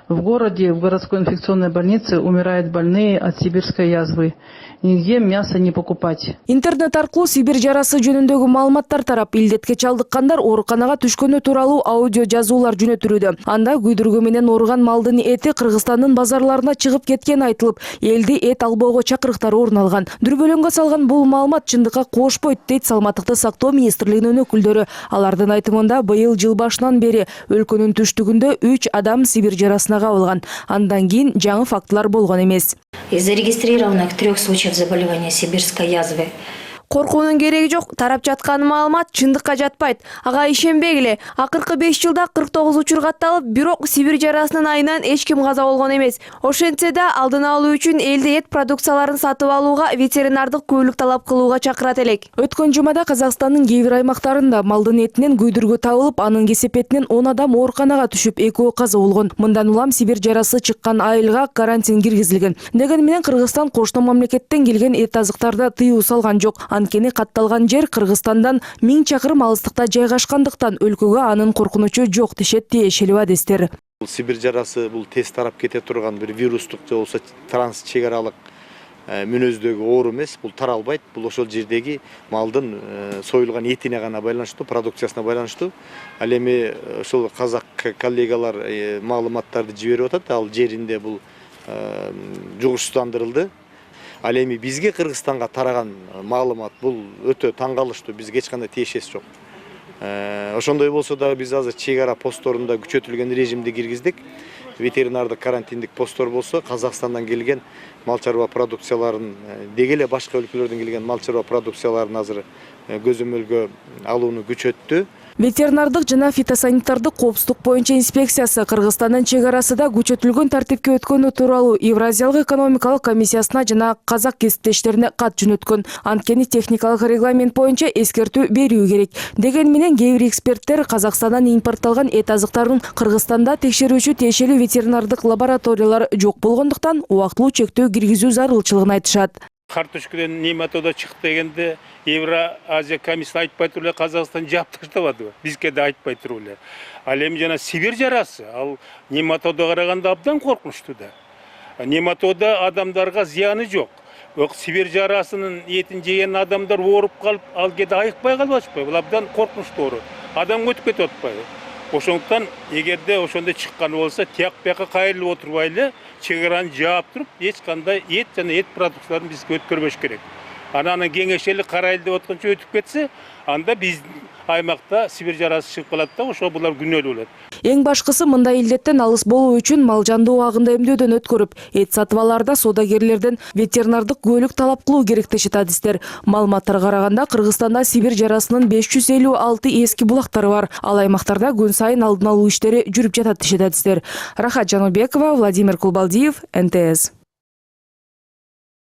В городе, в городской инфекционной больнице умирают больные от сибирской язвы. Нигде мясо не покупать. Интернет аркылуу Сибир жарасы жөнүндөгү маалыматтар тарап, илдетке чалдыккандар ооруканага түшкөнү тууралуу аудио жазуулар жөнөтүлүүдө. Анда күйдүргү менен ооруган малдын эти Кыргызстандын базарларына чыгып кеткени айтылып, элди эт албоого чакырыктар орун алган. Дүрбөлөңгө салган бул маалымат чындыкка кошпойт дейт Саламаттыкты сактоо министрлигинин өкүлдөрү. Алардын айтымында быйыл жыл башынан бери өлкөнүн түштүгүндө 3 адам Сибир жарасына кабылган. Андан кийин жаңы фактылар болгон эмес. Зарегистрировано 3 случаев заболевания сибирской язвы. Коркуунун кереги жок, тарап жаткан маалымат чындыкка жатпайт. Ага ишенбегиле. Акыркы 5 жылда 49 учур катталып, бирок Сибир жарасынын айынан эч ким каза болгон эмес. Ошентсе да алдын алуу үчүн элди эт продукцияларын сатып алууга ветеринардык күбөлүк талап кылууга чакырат элек. Өткөн жумада Казакстандын кээ бир аймактарында малдын этинен күйдүргү табылып, анын кесепетинен 10 адам ооруканага түшүп, 2 каза болгон. Мындан улам Сибир жарасы чыккан айылга карантин киргизилген. Деген менен Кыргызстан кошмо мамлекеттен келген эт азыктарда тыюу салган жок. Анткени катталган жер Кыргызстандан 1000 чакырым алыстыкта жайгашкандыктан өлкөгө анын коркунучу жок дешет тиешелүү адестер. Сибир жарасы бул тез тарап кете турган бир вирустук же болбосо транс чек аралык мүнөздөгү оору эмес, бул таралбайт. Бул ошол жердеги малдын союлган этине гана байланыштуу, продукциясына байланыштуу. Ал эми ошол казак коллегалар маалыматтарды жиберип атат, ал жеринде бул жугуштандырылды. Ал эми бизге Кыргызстанга тараган маалымат бул өтө таң калыштуу, бизге эч кандай тиешеси жок. Ошондой болсо да биз азыр чек ара постторунда күчөтүлгөн режимди киргиздик. Ветеринардык карантиндик посттор болсо Казакстандан келген мал чарба продукцияларын, деги эле башка өлкөлөрдөн келген мал чарба продукцияларын азыр көзөмөлгө алууну күчөттү. Ветеринардык жана фитосанитардык коопсуздук боюнча инспекциясы Кыргызстандын чек арасында күчөтүлгөн тартипке өткөнү тууралуу Евразиялык экономикалык комиссиясына жана казак кесиптештерине кат жөнөткөн. Анткени техникалык регламент боюнча эскертүү берүү керек. Деген менен кээ бир эксперттер Казакстандан импортталган эт азыктарын Кыргызстанда текшерүүчү тиешелүү ветеринардык лабораториялар жок болгондуктан убактылуу чектөө киргизүү зарылчылыгын айтышат. Картошкадан нематода чыкты дегенде Евразия комиссия айтпай туруп эле Казакстан жаап таштабады. Бизге да айтпай туруп эле. Ал эми жана Сибир жарасы, ал нематода караганда абдан коркунучтуу да. Нематода адамдарга зыяны жок. Бирок Сибир жарасынын этин жеген адамдар ооруп калып, ал кеде айыкпай калып атышпайбы? Бул абдан коркунучтуу оору. Адам өтүп кетип атпайбы? Ошондуктан эгерде ошондой чыккан болсо, тияк бияка кайрылып отурбай чек араны жаап туруп, эч кандай эт жана эт продукцияларын бизге өткөрбөш керек. Анан кеңешели карайлы деп атканча өтүп кетсе, анда биздин аймакта Сибир жарасы чыгып калат да, ошо булар күнөөлүү болот. Эң башкысы мындай илдеттен алыс болуу үчүн мал жанды убагында эмдөөдөн өткөрүп, эт сатып алаарда соодагерлерден ветеринардык күбөлүк талап кылуу керек дешет адистер. Маалыматтарга караганда Кыргызстанда Сибир жарасынын 556 эски булактары бар. Ал аймактарда күн сайын алдын алуу иштери жүрүп жатат дешет адистер. Рахат Жанубекова, Владимир Кулбалдиев, НТС.